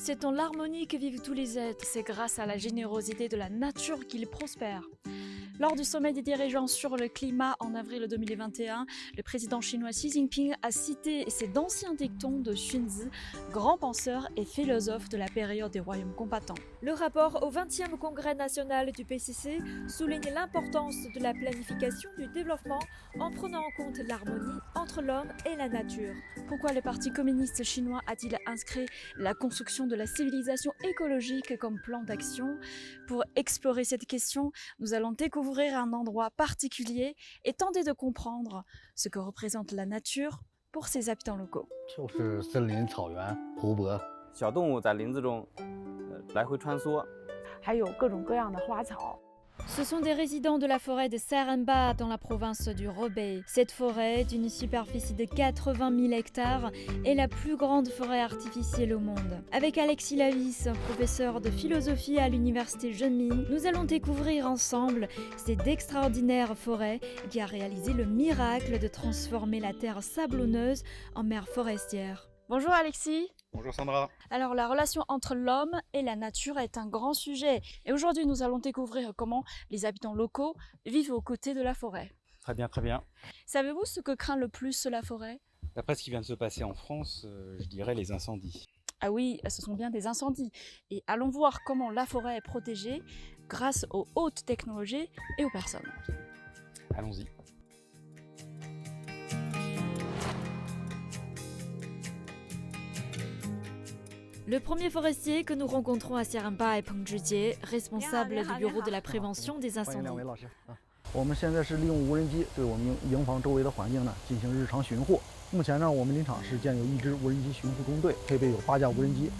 c'est dans l'harmonie que vivent tous les êtres. C'est grâce à la générosité de la nature qu'ils prospèrent. Lors du sommet des dirigeants sur le climat en avril 2021, le président chinois Xi Jinping a cité ces d'anciens dictons de Xunzi, grand penseur et philosophe de la période des royaumes combattants. Le rapport au 20e congrès national du PCC souligne l'importance de la planification du développement en prenant en compte l'harmonie entre l'homme et la nature. Pourquoi le Parti communiste chinois a-t-il inscrit la construction de la civilisation écologique comme plan d'action? Pour explorer cette question, nous allons découvrir un endroit particulier et tenter de comprendre ce que représente la nature pour ses habitants locaux. 就是森林、草原、湖泊。小动物在林子中来回穿梭，还有各种各样的花草。 Ce sont des résidents de la forêt de Seremba dans la province du Hebei. Cette forêt, d'une superficie de 80 000 hectares, est la plus grande forêt artificielle au monde. Avec Alexis Lavis, professeur de philosophie à l'université Zhenmin, nous allons découvrir ensemble cette extraordinaire forêt qui a réalisé le miracle de transformer la terre sablonneuse en mer forestière. Bonjour Alexis. Bonjour Sandra. Alors la relation entre l'homme et la nature est un grand sujet et aujourd'hui nous allons découvrir comment les habitants locaux vivent aux côtés de la forêt. Très bien, très bien. Savez-vous ce que craint le plus la forêt? D'après ce qui vient de se passer en France, je dirais les incendies. Ah oui, ce sont bien des incendies. Et allons voir comment la forêt est protégée grâce aux hautes technologies et aux personnes. Allons-y. Le premier forestier que nous rencontrons à Seremba est Peng Zhijie, responsable du bureau de la prévention des 欢迎两位 incendies. 老师啊！我们现在是利用无人机对我们营房周围的环境呢进行日常巡护。目前呢，我们林场是建有1支无人机巡护中队，配备有8架无人机。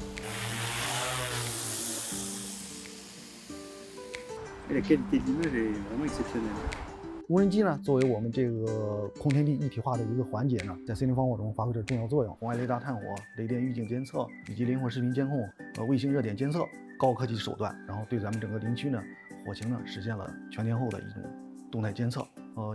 La qualité de l'image est vraiment exceptionnelle. 无人机呢，作为我们这个空天地一体化的一个环节呢，在森林防火中发挥着重要作用。红外雷达探火、雷电预警监测以及灵活视频监控、卫星热点监测高科技手段，然后对咱们整个林区呢火情呢实现了全天候的一种动态监测。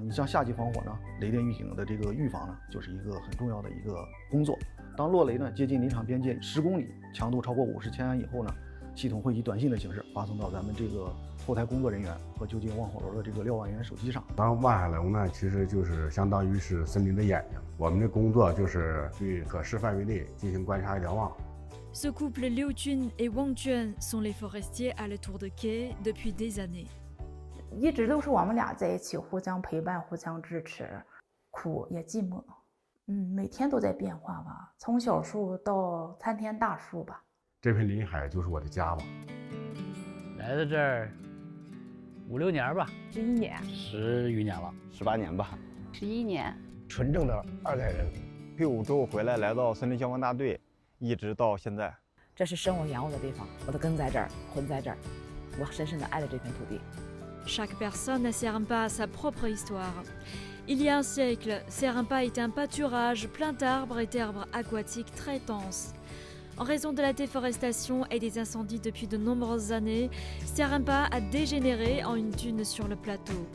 你像夏季防火呢，雷电预警的这个预防呢，就是一个很重要的一个工作。当落雷呢接近林场边界10公里，强度超过50千安以后呢，系统会以短信的形式发送到咱们这个后台工作人员和就近望火楼的这个瞭望员手机上。当望海楼呢，其实就是相当于是森林的眼睛。我们的工作就是对可视范围内进行观察瞭望。 Ce couple Liu Jun et Wang Juan sont les forestiers à la tour de quai depuis des années. 一直都是我们俩在一起，互相陪伴，互相支持，苦也寂寞。每天都在变化吧，从小树到参天大树吧。这片林海就是我的家吧。来到这儿5、6年吧11年，10余年了18年吧。 11年，纯正的2代人。退伍之后回来，来到森林消防大队，一直到现在。这是生我养我的地方，我的根在这儿，魂在这儿，我深深地爱着这片土地。 Chaque personne à Seremba a sa propre histoire. Il y a un siècle, Seremba était un pâturage plein d'arbres et d'herbes aquatiques très denses. En raison de la déforestation et des incendies depuis de nombreuses années, Seremba a dégénéré en une dune sur le plateau.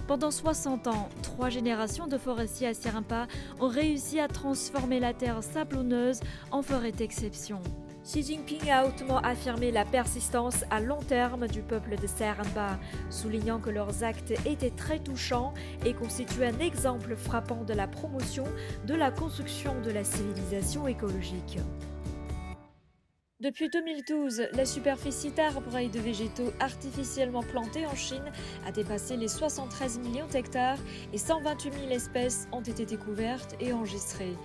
Pendant 60 ans, 3 générations de forestiers à Seremba ont réussi à transformer la terre sablonneuse en forêt d'exception. Xi Jinping a hautement affirmé la persistance à long terme du peuple de Seremba, soulignant que leurs actes étaient très touchants et constituaient un exemple frappant de la promotion de la construction de la civilisation écologique. Depuis 2012, la superficie d'arbres et de végétaux artificiellement plantés en Chine a dépassé les 73 millions d'hectares et 128 000 espèces ont été découvertes et enregistrées.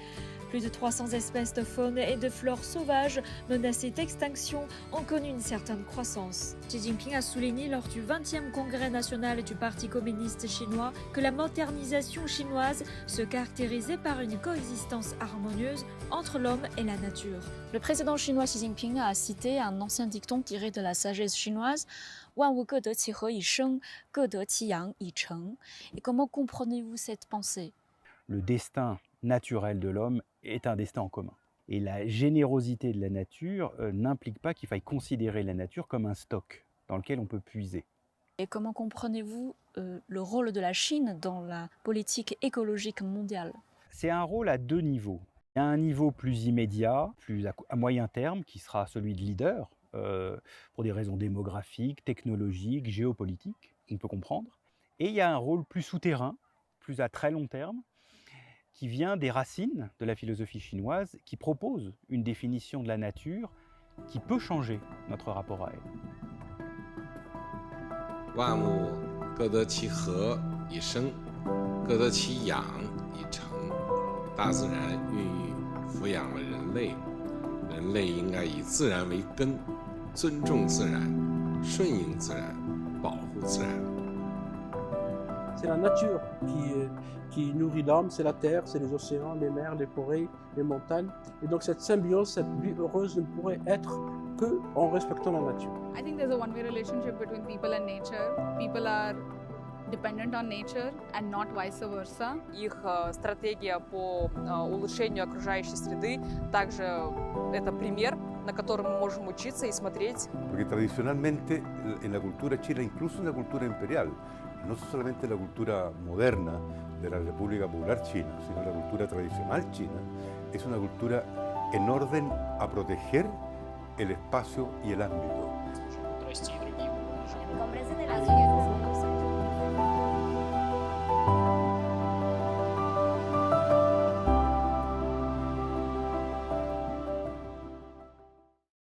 Plus de 300 espèces de faune et de flore sauvages menacées d'extinction ont connu une certaine croissance. Xi Jinping a souligné lors du 20e congrès national du Parti communiste chinois que la modernisation chinoise se caractérisait par une coexistence harmonieuse entre l'homme et la nature. Le président chinois Xi Jinping a cité un ancien dicton tiré de la sagesse chinoise « Wan wu ge de qi he yi sheng, ge de qi yang yi cheng ». Et comment comprenez-vous cette pensée? Le destin naturel de l'homme est un destin en commun. Et la générosité de la nature n'implique pas qu'il faille considérer la nature comme un stock dans lequel on peut puiser. Et comment comprenez-vous le rôle de la Chine dans la politique écologique mondiale? C'est un rôle à 2 niveaux. Il y a un niveau plus immédiat, plus à moyen terme, qui sera celui de leader, pour des raisons démographiques, technologiques, géopolitiques, on peut comprendre. Et il y a un rôle plus souterrain, plus à très long terme, qui vient des racines de la philosophie chinoise, qui propose une définition de la nature qui peut changer notre rapport à elle. 万物各得其和以生，各得其养以成。大自然孕育抚养了人类，人类应该以自然为根，尊重自然，顺应自然，保护自然。 C'est la nature qui nourrit l'homme, c'est la terre, c'est les océans, les mers, les forêts, les montagnes. Et donc cette symbiose, cette vie heureuse ne pourrait être que en respectant la nature. I think there's a one-way relationship between people and nature. People are dependent on nature and not vice versa. Их стратегия по улучшению окружающей среды также это пример, на котором мы можем учиться и смотреть. Porque tradicionalmente en la cultura china, incluso en la cultura imperial, no solamente la cultura moderna de la República Popular China, sino la cultura tradicional china, es una cultura en orden a proteger el espacio y el ámbito.